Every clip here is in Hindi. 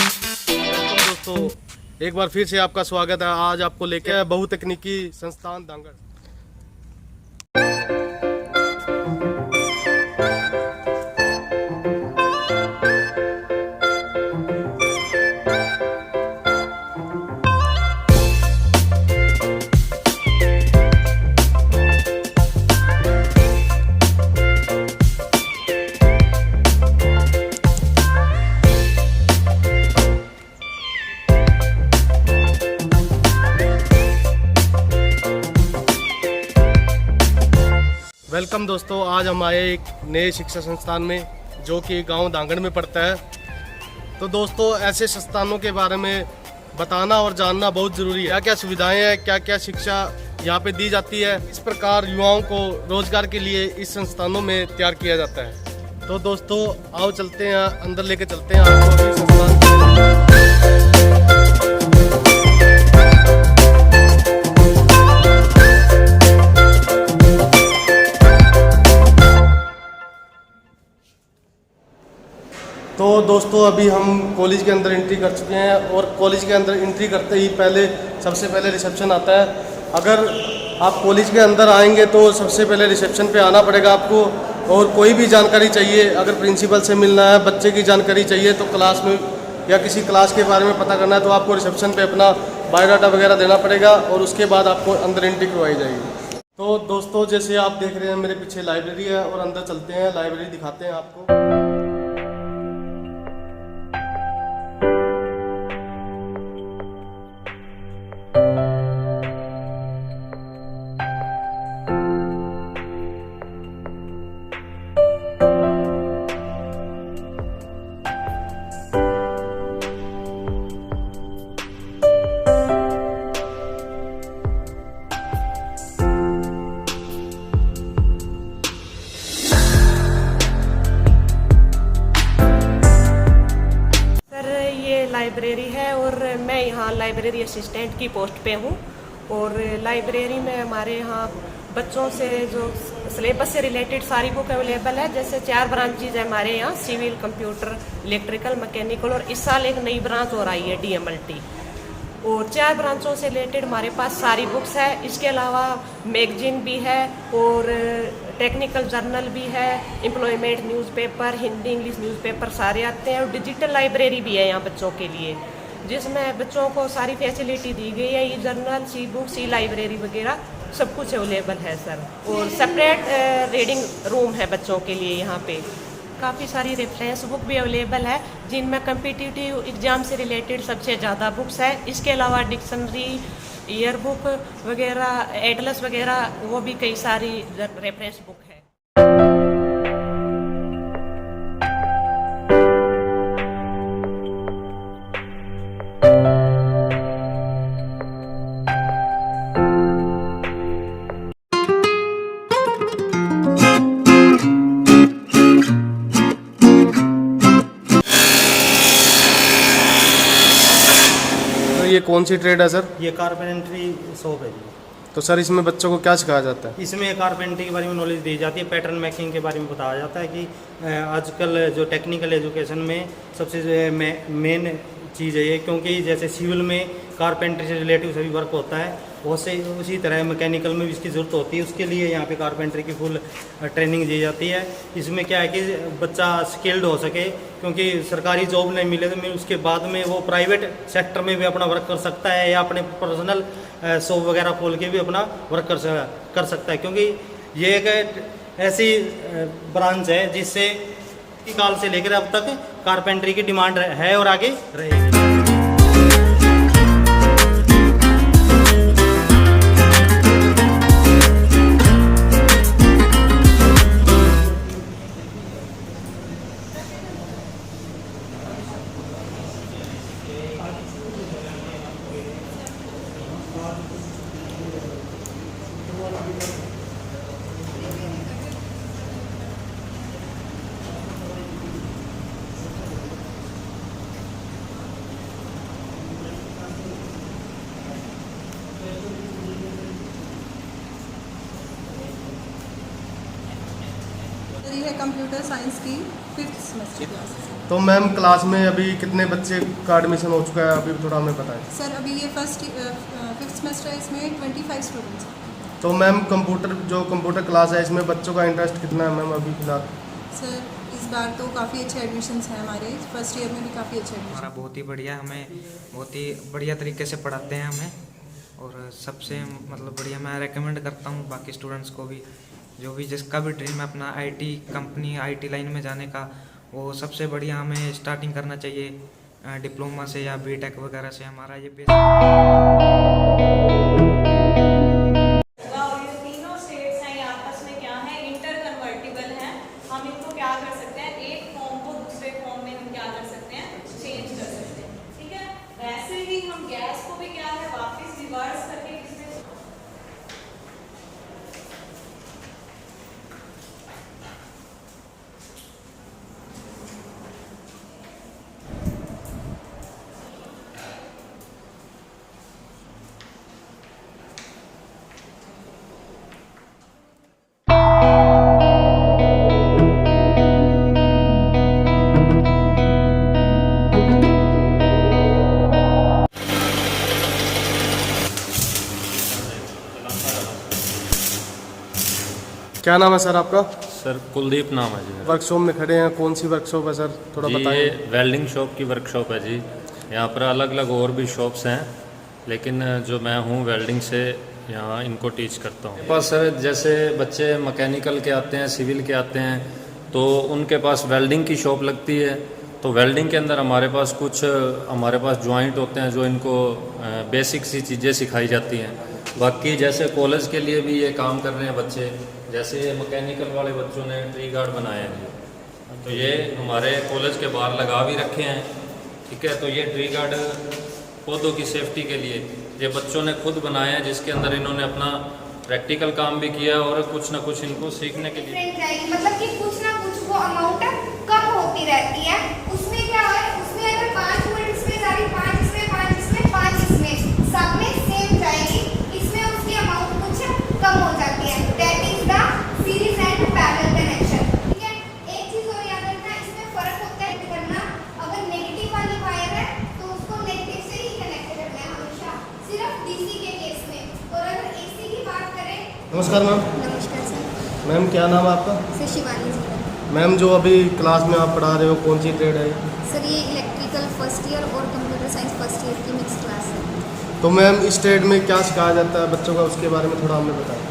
दोस्तों एक बार फिर से आपका स्वागत है। आज आपको लेके आए बहुतकनीकी संस्थान दांगड़। वेलकम दोस्तों, आज हम आए एक नए शिक्षा संस्थान में जो कि गांव दांगड़ में पड़ता है। तो दोस्तों ऐसे संस्थानों के बारे में बताना और जानना बहुत ज़रूरी है। क्या क्या सुविधाएं हैं, क्या क्या शिक्षा यहाँ पे दी जाती है, इस प्रकार युवाओं को रोजगार के लिए इस संस्थानों में तैयार किया जाता है। तो दोस्तों आओ चलते हैं, अंदर लेके चलते हैं आपको अभी संस्थान। तो दोस्तों अभी हम कॉलेज के अंदर एंट्री कर चुके हैं और कॉलेज के अंदर एंट्री करते ही सबसे पहले रिसेप्शन आता है। अगर आप कॉलेज के अंदर आएंगे तो सबसे पहले रिसेप्शन पे आना पड़ेगा आपको। और कोई भी जानकारी चाहिए, अगर प्रिंसिपल से मिलना है, बच्चे की जानकारी चाहिए तो क्लास में या किसी क्लास के बारे में पता करना है तो आपको रिसेप्शन पे अपना बायोडाटा वगैरह देना पड़ेगा और उसके बाद आपको अंदर एंट्री करवाई जाएगी। तो दोस्तों जैसे आप देख रहे हैं मेरे पीछे लाइब्रेरी है और अंदर चलते हैं, लाइब्रेरी दिखाते हैं आपको। लाइब्रेरी है और मैं यहाँ लाइब्रेरी असिस्टेंट की पोस्ट पे हूँ। और लाइब्रेरी में हमारे यहाँ बच्चों से जो सिलेबस से रिलेटेड सारी बुक अवेलेबल है। जैसे 4 ब्रांचेज है हमारे यहाँ, सिविल, कंप्यूटर, इलेक्ट्रिकल, मैकेनिकल, और इस साल एक नई ब्रांच और आई है DMLT। और 4 ब्रांचों से रिलेटेड हमारे पास सारी बुक्स है। इसके अलावा मैगजीन भी है और टेक्निकल जर्नल भी है, employment newspaper, Hindi English newspaper सारे आते हैं। और डिजिटल लाइब्रेरी भी है यहाँ बच्चों के लिए, जिसमें बच्चों को सारी फैसिलिटी दी गई है। ई जर्नल, सी बुक, सी लाइब्रेरी वगैरह सब कुछ अवेलेबल है सर। और सेपरेट रीडिंग रूम है बच्चों के लिए। यहाँ पे काफ़ी सारी रेफरेंस बुक भी अवेलेबल है जिनमें कम्पिटिटिव एग्जाम से रिलेटेड सबसे ज़्यादा बुक्स है। इसके अलावा डिक्शनरी, ईयर बुक वगैरह, एटलस वगैरह, वो भी कई सारी रेफरेंस बुक है। ये कौन सी ट्रेड है सर? ये कारपेंट्री शॉप है जी। तो सर इसमें बच्चों को क्या सिखाया जाता है? इसमें कारपेंट्री के बारे में नॉलेज दी जाती है, पैटर्न मेकिंग के बारे में बताया जाता है कि आजकल जो टेक्निकल एजुकेशन में सबसे मेन चीज़ है ये, क्योंकि जैसे सिविल में कारपेंट्री से रिलेटिव सभी वर्क होता है, वैसे उसी तरह मैकेनिकल में भी इसकी ज़रूरत होती है। उसके लिए यहाँ पे कारपेंट्री की फुल ट्रेनिंग दी जाती है। इसमें क्या है कि बच्चा स्किल्ड हो सके, क्योंकि सरकारी जॉब नहीं मिले तो उसके बाद में वो प्राइवेट सेक्टर में भी अपना वर्क कर सकता है या अपने पर्सनल शॉप वगैरह खोल के भी अपना वर्क कर सकता है। क्योंकि ये एक ऐसी ब्रांच है जिससे काल से लेकर अब तक कारपेंट्री की डिमांड है और आगे रहेगी। है कंप्यूटर साइंस की 5th सेमेस्टर क्लासेस। तो मैम क्लास में अभी कितने बच्चे का एडमिशन हो चुका है, अभी थोड़ा हमें बताएं। सर अभी ये फिफ्थ सेमेस्टर है, इसमें 25 स्टूडेंट्स हैं। तो मैम कंप्यूटर क्लास है, इसमें बच्चों का इंटरेस्ट कितना है मैम अभी फिलहाल? सर इस बार तो काफ़ी अच्छे एडमिशन्स हैं हमारे, फर्स्ट ईयर में भी काफ़ी अच्छे एडमिशन। हमारा बहुत ही बढ़िया, हमें बहुत ही बढ़िया तरीके से पढ़ाते हैं हमें, और सबसे मतलब बढ़िया मैं रेकमेंड करता हूँ बाकी स्टूडेंट्स को भी, जो भी जिसका भी ड्रीम है अपना आईटी कंपनी आईटी लाइन में जाने का, वो सबसे बढ़िया हमें स्टार्टिंग करना चाहिए डिप्लोमा से या बीटेक वगैरह से। हमारा ये बेस और ये तीनों स्टेट्स हैं, ये आपस में क्या है, इंटर कन्वर्टिबल हैं। हम इनको क्या कर सकते हैं, एक फॉर्म को दूसरे फॉर्म में हम क्या कर सकते हैं, चेंज कर सकते हैं। ठीक है, वैसे ही हम गैस को भी क्या है वापस रिवर्स करके किसमें क्या नाम है सर आपका? सर कुलदीप नाम है जी मेरा। वर्कशॉप में खड़े हैं, कौन सी वर्कशॉप है सर, थोड़ा जी बताएं। ये वेल्डिंग शॉप की वर्कशॉप है जी। यहाँ पर अलग अलग और भी शॉप्स हैं, लेकिन जो मैं हूँ वेल्डिंग से यहाँ इनको टीच करता हूँ। पास सर जैसे बच्चे मैकेनिकल के आते हैं, सिविल के आते हैं, तो उनके पास वेल्डिंग की शॉप लगती है। तो वेल्डिंग के अंदर हमारे पास जॉइंट होते हैं जो इनको बेसिक सी चीज़ें सिखाई जाती हैं। बाकी जैसे कॉलेज के लिए भी ये काम कर रहे हैं बच्चे, जैसे मैकेनिकल वाले बच्चों ने ट्री गार्ड बनाए हैं, तो ये हमारे कॉलेज के बाहर लगा भी रखे हैं। ठीक है, तो ये ट्री गार्ड पौधों की सेफ्टी के लिए ये बच्चों ने खुद बनाए हैं, जिसके अंदर इन्होंने अपना प्रैक्टिकल काम भी किया और कुछ ना कुछ इनको सीखने के लिए मतलब कि कुछ ना कुछ वो अमाउंट कम होती रहती है। उसमें क्या है, उसमें अगर 5 यूनिट इसमें जा रही, 5 इसमें, 5 इसमें, 5 इसमें, सब में सेम जाएगी, इसमें उसकी अमाउंट कुछ कम हो जाती है। That is the series and parallel connection. ठीक है, एक चीज और याद रखना, इसमें फर्क होता है करना, अगर नेगेटिव वाली वायर है तो उसको नेगेटिव से ही कनेक्ट करना है हमेशा, सिर्फ डीसी के केस में। और अगर एसी की बात करें। नमस्कार मैम। नमस्कार सर। मैम क्या नाम है आपका? सर शिवानी जी। मैम जो अभी क्लास में आप पढ़ा रहे हो कौन सी ट्रेड है? सर ये इलेक्ट्रिकल फर्स्ट ईयर और कंप्यूटर साइंस फर्स्ट ईयर की मिक्स क्लास है। तो मैम इस ट्रेड में क्या सिखाया जाता है बच्चों का, उसके बारे में थोड़ा हमें बताएं।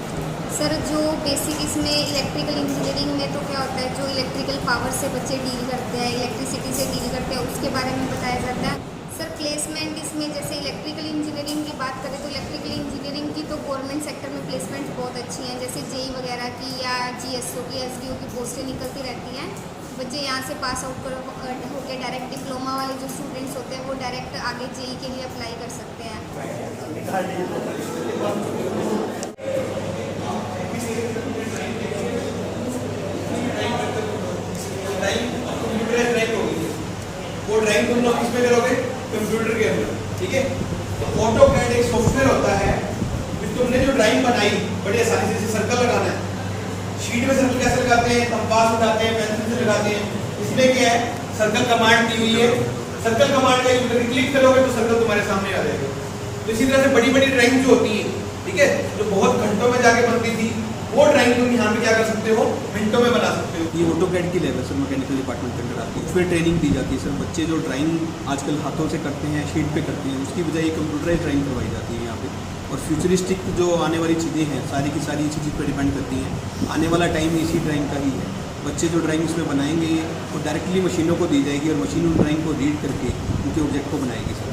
सर जो बेसिक इसमें इलेक्ट्रिकल इंजीनियरिंग में तो क्या होता है, जो इलेक्ट्रिकल पावर से बच्चे डील करते हैं, इलेक्ट्रिसिटी से डील करते हैं, उसके बारे में बताया जाता है। सर प्लेसमेंट इसमें जैसे इलेक्ट्रिकल इंजीनियरिंग की बात करें तो इलेक्ट्रिकल इंजीनियरिंग की तो गवर्नमेंट सेक्टर में प्लेसमेंट बहुत अच्छी हैं, जैसे जेई वगैरह की या जीएसओ की, एसडीओ की पोस्टें निकलती रहती हैं। बच्चे यहाँ से पास आउट होकर डायरेक्ट डिप्लोमा वाले जो स्टूडेंट्स होते हैं वो डायरेक्ट आगे जेई के लिए अप्लाई कर सकते हैं। वो ड्राइंग तुम लोग किसमें करोगे, कंप्यूटर के अंदर। ठीक है, तो ऑटोकैड एक सॉफ्टवेयर होता है, फिर तुमने जो ड्राइंग बनाई बड़ी आसानी से, सर्कल लगाना है, शीट में सर्कल कैसे लगाते हैं, कंपास लगाते हैं, पेंसिल से लगाते हैं। इसमें क्या है, सर्कल कमांड दी हुई है, सर्कल कमांड का यूज करके क्लिक करोगे तो सर्कल तुम्हारे सामने आ जाएगा। तो इसी तरह से बड़ी बड़ी ड्राइंग जो होती है, ठीक है, जो बहुत घंटों में जाके बनती थी, वो ड्राइंग तुम यहाँ पे क्या कर सकते हो, मिनटों में बना सकते हो। ये ऑटोकैड की लैब है सर, मैकेनिकल डिपार्टमेंट के अंदर आती है। उसमें ट्रेनिंग दी जाती है सर। बच्चे जो ड्राइंग आजकल हाथों से करते हैं, शीट पे करते हैं, उसकी बजाय कंप्यूटराइज ड्राइंग करवाई जाती है यहाँ पे। और फ्यूचरिस्टिक जो आने वाली चीज़ें हैं सारी की सारी इसी चीज़ पर डिपेंड करती हैं। आने वाला टाइम इसी ड्राइंग का ही है। बच्चे जो ड्राइंग उसमें बनाएंगे वो डायरेक्टली मशीनों को दी जाएगी और मशीन उन ड्राइंग को रीड करके उनके ऑब्जेक्ट को बनाएगी सर।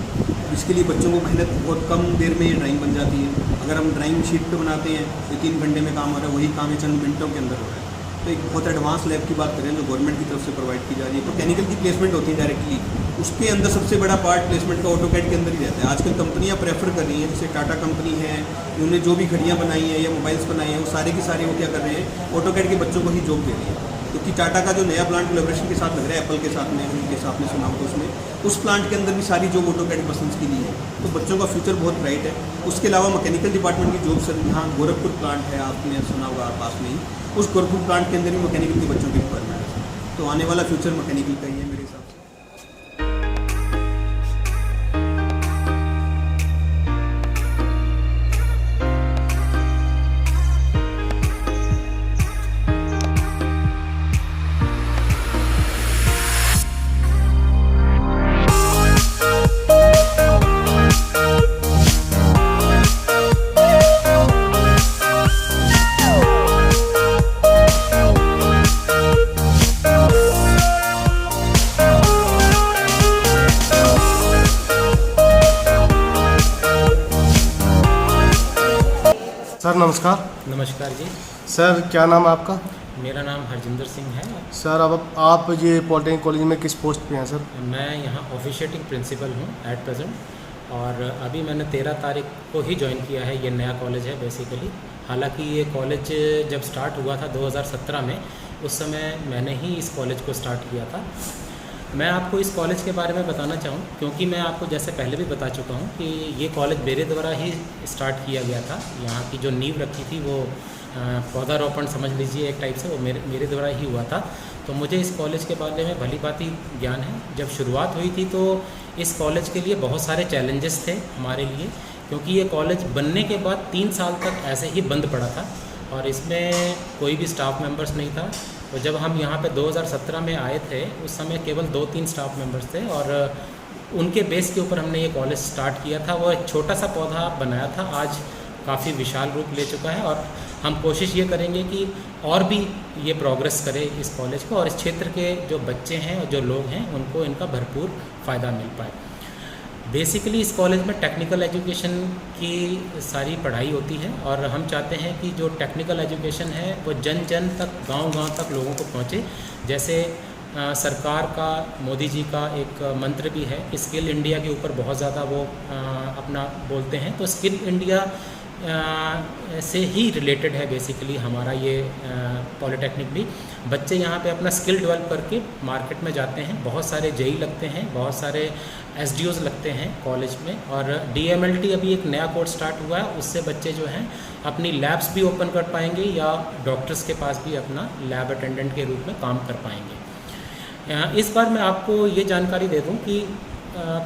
इसके लिए बच्चों को मेहनत बहुत कम देर में ये ड्राइंग बन जाती है। अगर हम ड्राइंग शीट पे बनाते हैं तो 3 घंटे में काम हो रहा है, वही काम है चंद मिनटों के अंदर हो रहा है। तो एक बहुत एडवांस लैब की बात करें जो गवर्नमेंट की तरफ से प्रोवाइड की जा रही है, तो मैकेनिकल की प्लेसमेंट होती है डायरेक्टली, उसके अंदर सबसे बड़ा पार्ट प्लेसमेंट का ऑटोकैड के अंदर ही रहता है। आजकल कंपनियां प्रेफर कर रही हैं, जैसे टाटा कंपनी है, उन्होंने जो भी घड़ियाँ बनाई हैं या मोबाइल्स बनाए हैं, वो सारे की सारे वो क्या कर रहे हैं, ऑटोकैड के बच्चों को ही जॉब दे रही है। क्योंकि टाटा का जो नया प्लांट कोलैबोरेशन के साथ लग रहा है एप्पल के साथ में, उनके साथ में सुना हो उसमें, उस प्लांट के अंदर भी सारी जॉब ऑटोकैड पर्सन्स की ली है। तो बच्चों का फ्यूचर बहुत ब्राइट है। उसके अलावा मैकेनिकल डिपार्टमेंट की जॉब सर यहाँ गोरखपुर प्लांट है, आपने सुना होगा पास में ही, उस गोरखपुर प्लांट के अंदर भी मैकेनिकल के बच्चों की रिक्वायरमेंट है। तो आने वाला फ्यूचर मैकेनिकल का ही है मेरे हिसाब से। सर नमस्कार। नमस्कार जी, सर क्या नाम है आपका? मेरा नाम हरजिंदर सिंह है। सर अब आप ये पॉलिटेक्निक कॉलेज में किस पोस्ट पे हैं सर? मैं यहाँ ऑफिशिएटिंग प्रिंसिपल हूँ एट प्रेजेंट, और अभी मैंने 13 तारीख को ही ज्वाइन किया है। ये नया कॉलेज है बेसिकली। हालांकि ये कॉलेज जब स्टार्ट हुआ था 2017 में, उस समय मैंने ही इस कॉलेज को स्टार्ट किया था। मैं आपको इस कॉलेज के बारे में बताना चाहूँ, क्योंकि मैं आपको जैसे पहले भी बता चुका हूँ कि ये कॉलेज मेरे द्वारा ही स्टार्ट किया गया था। यहाँ की जो नींव रखी थी वो पौधारोपण समझ लीजिए एक टाइप से, वो मेरे द्वारा ही हुआ था। तो मुझे इस कॉलेज के बारे में भली भांति ज्ञान है। जब शुरुआत हुई थी तो इस कॉलेज के लिए बहुत सारे चैलेंजेस थे हमारे लिए, क्योंकि ये कॉलेज बनने के बाद 3 साल तक ऐसे ही बंद पड़ा था और इसमें कोई भी स्टाफ मेंबर्स नहीं था। तो जब हम यहाँ पे 2017 में आए थे, उस समय केवल 2-3 स्टाफ मेंबर्स थे और उनके बेस के ऊपर हमने ये कॉलेज स्टार्ट किया था। वो एक छोटा सा पौधा बनाया था, आज काफ़ी विशाल रूप ले चुका है और हम कोशिश ये करेंगे कि और भी ये प्रोग्रेस करे इस कॉलेज को, और इस क्षेत्र के जो बच्चे हैं और जो लोग हैं उनको इनका भरपूर फ़ायदा मिल पाए। बेसिकली इस कॉलेज में टेक्निकल एजुकेशन की सारी पढ़ाई होती है और हम चाहते हैं कि जो टेक्निकल एजुकेशन है वो जन जन तक, गांव-गांव तक लोगों को पहुंचे। जैसे सरकार का, मोदी जी का एक मंत्र भी है, स्किल इंडिया के ऊपर बहुत ज़्यादा वो अपना बोलते हैं। तो स्किल इंडिया से ही रिलेटेड है बेसिकली हमारा ये पॉलिटेक्निक भी। बच्चे यहाँ पे अपना स्किल डेवलप करके मार्केट में जाते हैं। बहुत सारे जेई लगते हैं, बहुत सारे एसडीओज लगते हैं कॉलेज में, और डीएमएलटी अभी एक नया कोर्स स्टार्ट हुआ है। उससे बच्चे जो हैं अपनी लैब्स भी ओपन कर पाएंगे या डॉक्टर्स के पास भी अपना लैब अटेंडेंट के रूप में काम कर पाएंगे। इस बार मैं आपको ये जानकारी दे दूँ कि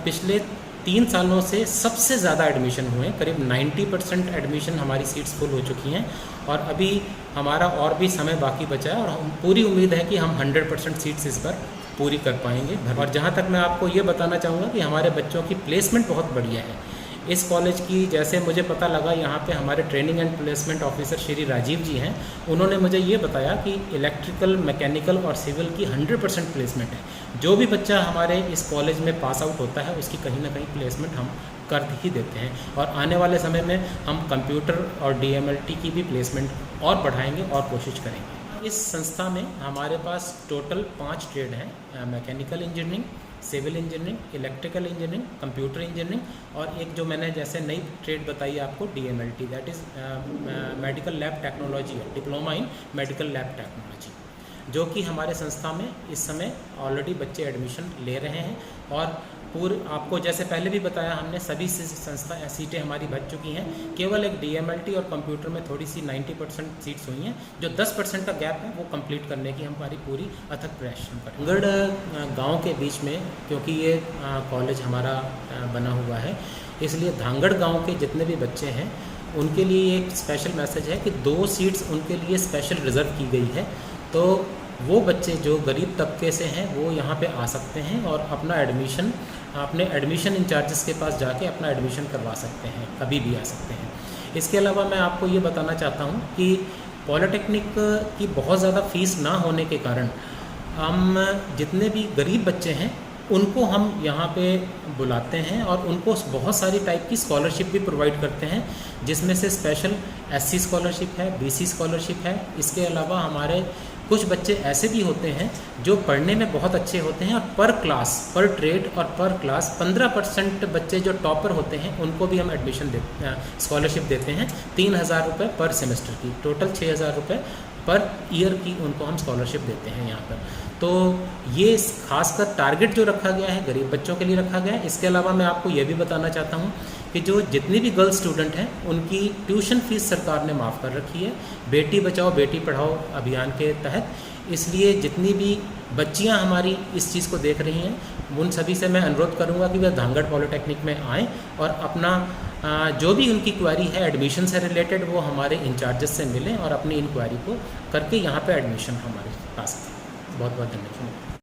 पिछले 3 सालों से सबसे ज़्यादा एडमिशन हुए, करीब 90% एडमिशन हमारी सीट्स फुल हो चुकी हैं और अभी हमारा और भी समय बाकी बचा है और हम पूरी उम्मीद है कि हम 100% सीट्स इस बार पूरी कर पाएंगे। और जहाँ तक मैं आपको ये बताना चाहूँगा कि हमारे बच्चों की प्लेसमेंट बहुत बढ़िया है इस कॉलेज की। जैसे मुझे पता लगा, यहाँ पे हमारे training and placement officer Shri Rajeev ji हैं, उन्होंने मुझे ये बताया कि इलेक्ट्रिकल, मैकेनिकल और सिविल की 100% प्लेसमेंट है। जो भी बच्चा हमारे इस कॉलेज में पास आउट होता है उसकी कहीं ना कहीं प्लेसमेंट हम कर ही देते हैं, और आने वाले समय में हम कंप्यूटर और डीएमएलटी की भी प्लेसमेंट और बढ़ाएंगे और कोशिश करेंगे। इस संस्था में हमारे पास टोटल 5 ट्रेड हैं, mechanical engineering, civil engineering, electrical engineering, computer engineering, और एक जो मैंने जैसे नई ट्रेड बताई आपको DMLT, that is medical lab technology है, diploma in medical lab technology, जो कि हमारे संस्था में इस समय ऑलरेडी बच्चे एडमिशन ले रहे हैं। और आपको जैसे पहले भी बताया हमने, सभी संस्था सीटें हमारी भर चुकी हैं। केवल एक डीएमएलटी और कंप्यूटर में थोड़ी सी 90% सीट्स हुई हैं। जो 10% का गैप है वो कंप्लीट करने की हमारी पूरी अथक प्रयास करें। धांगड़ गांव के बीच में, क्योंकि ये कॉलेज हमारा बना हुआ है, इसलिए धांगड़ गांव के जितने भी बच्चे हैं उनके लिए एक स्पेशल मैसेज है कि 2 सीट्स उनके लिए स्पेशल रिज़र्व की गई है। तो वो बच्चे जो गरीब तबके से हैं वो यहाँ पे आ सकते हैं और अपना एडमिशन अपने एडमिशन इंचार्जेस के पास जाके अपना एडमिशन करवा सकते हैं, कभी भी आ सकते हैं। इसके अलावा मैं आपको ये बताना चाहता हूँ कि पॉलिटेक्निक की बहुत ज़्यादा फ़ीस ना होने के कारण हम जितने भी गरीब बच्चे हैं उनको हम यहाँ पे बुलाते हैं और उनको बहुत सारी टाइप की स्कॉलरशिप भी प्रोवाइड करते हैं, जिसमें से स्पेशल एससी स्कॉलरशिप है, बीसी स्कॉलरशिप है। इसके अलावा हमारे कुछ बच्चे ऐसे भी होते हैं जो पढ़ने में बहुत अच्छे होते हैं और पर क्लास, पर ट्रेड और पर क्लास 15% बच्चे जो टॉपर होते हैं उनको भी हम एडमिशन स्कॉलरशिप देते हैं। 3,000 रुपये पर सेमेस्टर की, टोटल 6,000 रुपये पर ईयर की उनको हम स्कॉलरशिप देते हैं यहाँ पर। तो ये खासकर टारगेट जो रखा गया है गरीब बच्चों के लिए रखा गया है। इसके अलावा मैं आपको ये भी बताना चाहता हूँ कि जो जितनी भी गर्ल्स स्टूडेंट हैं उनकी ट्यूशन फीस सरकार ने माफ़ कर रखी है बेटी बचाओ बेटी पढ़ाओ अभियान के तहत। इसलिए जितनी भी बच्चियां हमारी इस चीज़ को देख रही हैं उन सभी से मैं अनुरोध करूंगा कि वह धांगड़ पॉलिटेक्निक में आएँ और अपना जो भी उनकी क्वेरी है एडमिशन से रिलेटेड वो हमारे इंचार्जेस से मिलें और अपनी इंक्वायरी को करके यहाँ पे एडमिशन हमारे पास। बहुत बहुत धन्यवाद।